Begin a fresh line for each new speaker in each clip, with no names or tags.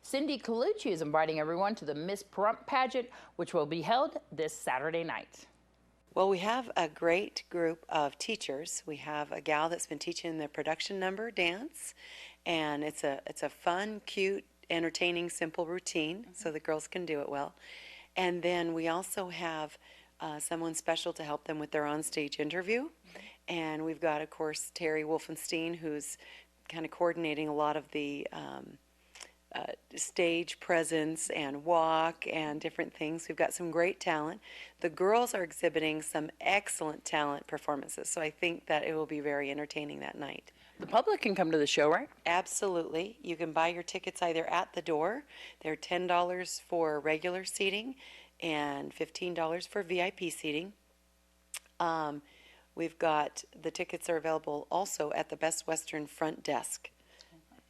Cindy Colucci is inviting everyone to the Miss Pageant pageant, which will be held this Saturday night.
Well, we have a great group of teachers. We have a gal that's been teaching the production number dance, and it's a fun, cute, entertaining, simple routine, so the girls can do it well. And then we also have someone special to help them with their onstage interview. And we've got, of course, Terry Wolfenstein, who's kind of coordinating a lot of the stage presence and walk and different things. We've got some great talent. The girls are exhibiting some excellent talent performances, so I think that it will be very entertaining that night.
The public can come to the show, right?
Absolutely. You can buy your tickets either at the door. They're $10 for regular seating and $15 for VIP seating. We've got the tickets are available also at the Best Western front desk.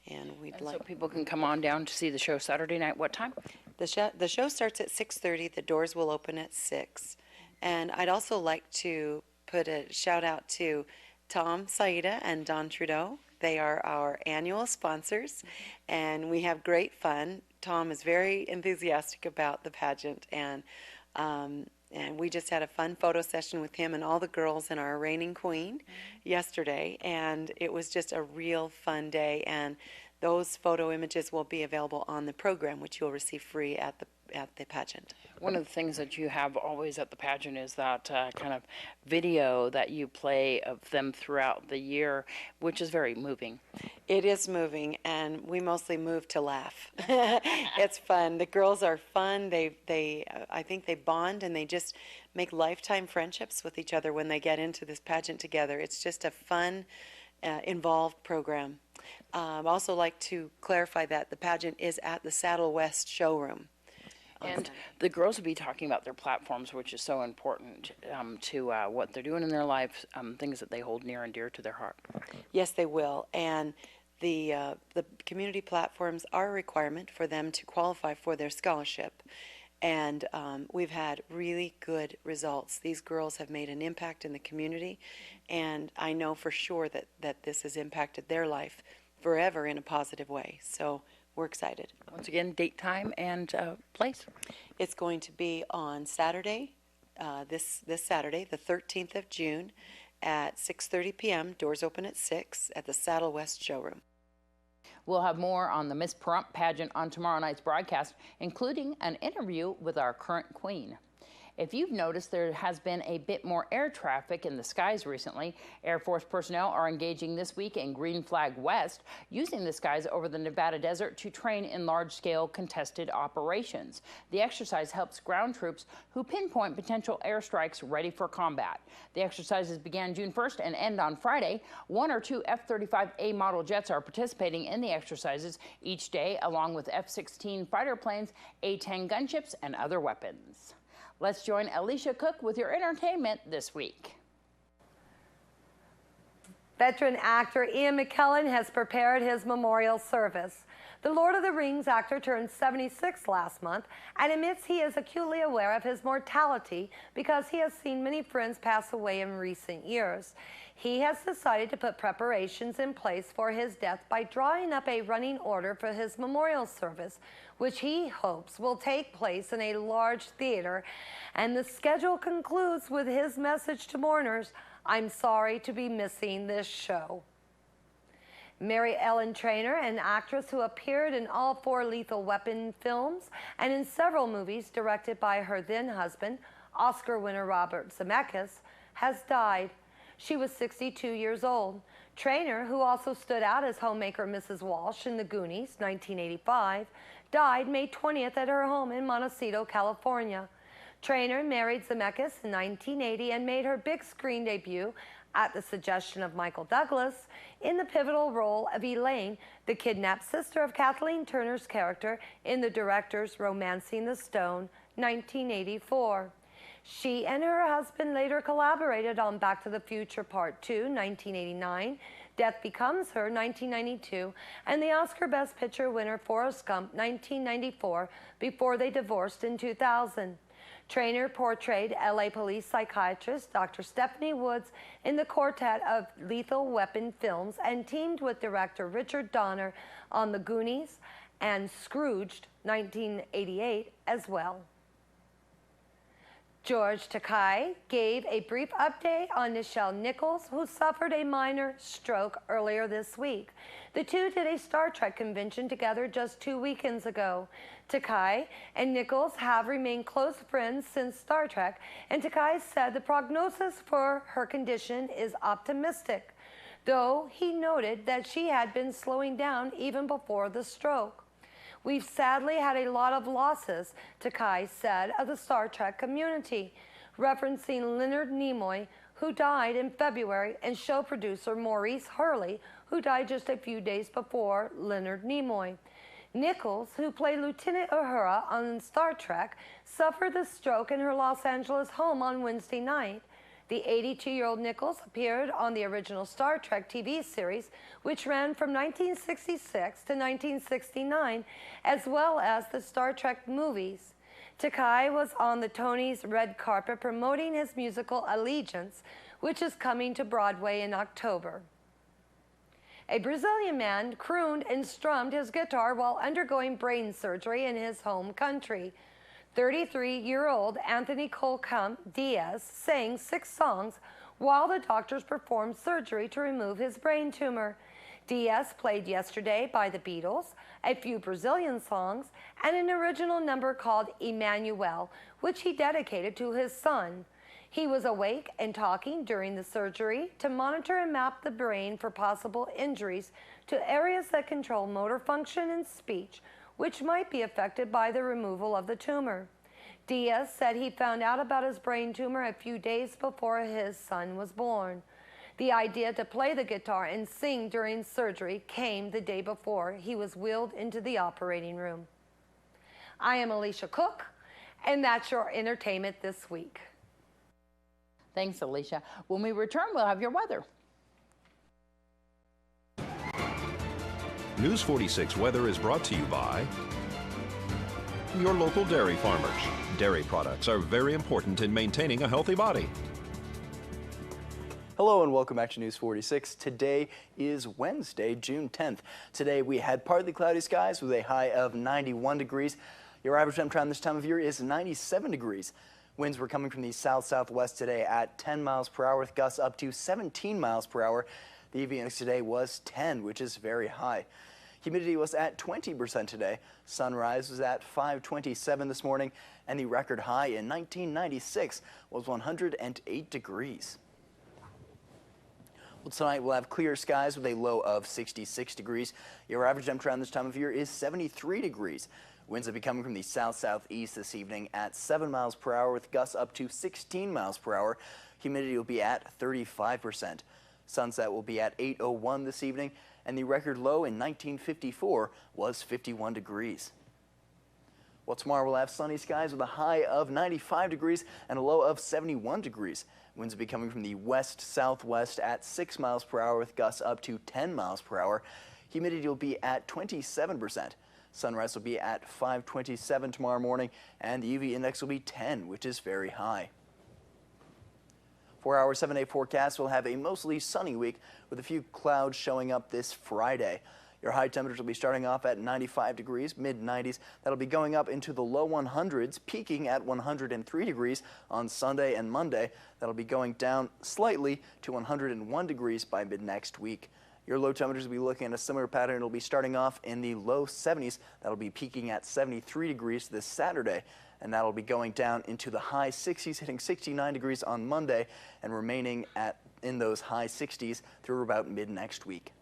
And
so people can come on down to see the show Saturday night. What time?
The show starts at 6:30. The doors will open at 6. And I'd also like to put a shout out to Tom Saida and Don Trudeau. They are our annual sponsors, and we have great fun. Tom is very enthusiastic about the pageant, and we just had a fun photo session with him and all the girls and our reigning queen yesterday, and it was just a real fun day. And those photo images will be available on the program, which you'll receive free at the pageant.
One of the things that you have always at the pageant is that kind of video that you play of them throughout the year, which is very moving.
It is moving, and we mostly move to laugh. It's fun. The girls are fun. I think they bond, and they just make lifetime friendships with each other when they get into this pageant together. It's just a fun, involved program. I'd also like to clarify that the pageant is at the Saddle West showroom.
And the girls will be talking about their platforms, which is so important to what they're doing in their lives, things that they hold near and dear to their heart.
Yes, they will. And the community platforms are a requirement for them to qualify for their scholarship. And we've had really good results. These girls have made an impact in the community, and I know for sure that this has impacted their life forever in a positive way. So we're excited.
Once again, date, time, and place.
It's going to be on Saturday, this Saturday, the 13th of June, at 6:30 p.m. Doors open at 6 at the Saddle West showroom.
We'll have more on the Miss Pageant on tomorrow night's broadcast, including an interview with our current queen. If you've noticed, there has been a bit more air traffic in the skies recently. Air Force personnel are engaging this week in Green Flag West, using the skies over the Nevada desert to train in large-scale contested operations. The exercise helps ground troops who pinpoint potential airstrikes ready for combat. The exercises began June 1st and end on Friday. 1 or 2 F-35A model jets are participating in the exercises each day, along with F-16 fighter planes, A-10 gunships, and other weapons. Let's join Alicia Cook with your entertainment this week.
Veteran actor Ian McKellen has prepared his memorial service. The Lord of the Rings actor turned 76 last month and admits he is acutely aware of his mortality because he has seen many friends pass away in recent years. He has decided to put preparations in place for his death by drawing up a running order for his memorial service, which he hopes will take place in a large theater. And the schedule concludes with his message to mourners: "I'm sorry to be missing this show." Mary Ellen Trainor, an actress who appeared in all 4 Lethal Weapon films and in several movies directed by her then-husband, Oscar winner Robert Zemeckis, has died. She was 62 years old. Trainor, who also stood out as homemaker Mrs. Walsh in The Goonies, 1985, died May 20th at her home in Montecito, California. Trainor married Zemeckis in 1980 and made her big screen debut at the suggestion of Michael Douglas in the pivotal role of Elaine, the kidnapped sister of Kathleen Turner's character in the director's Romancing the Stone, 1984. She and her husband later collaborated on Back to the Future Part 2, 1989, Death Becomes Her, 1992, and the Oscar Best Picture winner Forrest Gump, 1994, before they divorced in 2000. Trainor portrayed LA police psychiatrist Dr. Stephanie Woods in the quartet of Lethal Weapon films and teamed with director Richard Donner on The Goonies and Scrooged 1988 as well. George Takei gave a brief update on Nichelle Nichols, who suffered a minor stroke earlier this week. The two did a Star Trek convention together just 2 weekends ago. Takei and Nichols have remained close friends since Star Trek, and Takei said the prognosis for her condition is optimistic, though he noted that she had been slowing down even before the stroke. We've sadly had a lot of losses, Takei said of the Star Trek community, referencing Leonard Nimoy, who died in February, and show producer Maurice Hurley, who died just a few days before Leonard Nimoy. Nichols, who played Lieutenant Uhura on Star Trek, suffered the stroke in her Los Angeles home on Wednesday night. The 82-year-old Nichols appeared on the original Star Trek TV series, which ran from 1966 to 1969, as well as the Star Trek movies. Takei was on the Tony's red carpet promoting his musical Allegiance, which is coming to Broadway in October. A Brazilian man crooned and strummed his guitar while undergoing brain surgery in his home country. 33-year-old Anthony Colcamp Diaz sang 6 songs while the doctors performed surgery to remove his brain tumor. Diaz played Yesterday by the Beatles, a few Brazilian songs, and an original number called Emmanuel, which he dedicated to his son. He was awake and talking during the surgery to monitor and map the brain for possible injuries to areas that control motor function and speech, which might be affected by the removal of the tumor. Diaz said he found out about his brain tumor a few days before his son was born. The idea to play the guitar and sing during surgery came the day before he was wheeled into the operating room. I am Alicia Cook, and that's your entertainment this week.
Thanks, Alicia. When we return, we'll have your weather.
News 46 weather is brought to you by your local dairy farmers. Dairy products are very important in maintaining a healthy body.
Hello and welcome back to News 46. Today is Wednesday, June 10th. Today we had partly cloudy skies with a high of 91 degrees. Your average temperature this time of year is 97 degrees. Winds were coming from the south-southwest today at 10 miles per hour with gusts up to 17 miles per hour. The UV index today was 10, which is very high. Humidity was at 20% today. Sunrise was at 5:27 this morning, and the record high in 1996 was 108 degrees. Well, tonight we'll have clear skies with a low of 66 degrees. Your average temperature around this time of year is 73 degrees. Winds will be coming from the south-southeast this evening at 7 miles per hour with gusts up to 16 miles per hour. Humidity will be at 35%. Sunset will be at 8:01 this evening, and the record low in 1954 was 51 degrees. Well, tomorrow we'll have sunny skies with a high of 95 degrees and a low of 71 degrees. Winds will be coming from the west-southwest at 6 miles per hour with gusts up to 10 miles per hour. Humidity will be at 27%. Sunrise will be at 5:27 tomorrow morning, and the UV index will be 10, which is very high. For our 7-day forecast, we'll have a mostly sunny week with a few clouds showing up this Friday. Your high temperatures will be starting off at 95 degrees, mid-90s. That'll be going up into the low 100s, peaking at 103 degrees on Sunday and Monday. That'll be going down slightly to 101 degrees by mid-next week. Your low temperatures will be looking at a similar pattern. It'll be starting off in the low 70s. That'll be peaking at 73 degrees this Saturday, and that'll be going down into the high 60s, hitting 69 degrees on Monday and remaining in those high 60s through about mid-next week.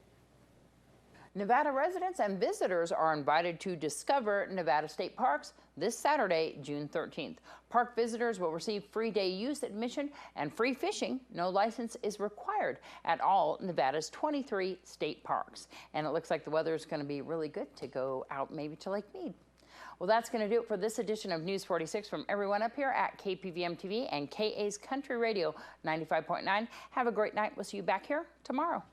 Nevada residents and visitors are invited to discover Nevada state parks this Saturday, June 13th. Park visitors will receive free day use admission and free fishing. No license is required at all Nevada's 23 state parks. And it looks like the weather is going to be really good to go out maybe to Lake Mead. Well, that's going to do it for this edition of News 46 from everyone up here at KPVM-TV and KA's Country Radio 95.9. Have a great night. We'll see you back here tomorrow.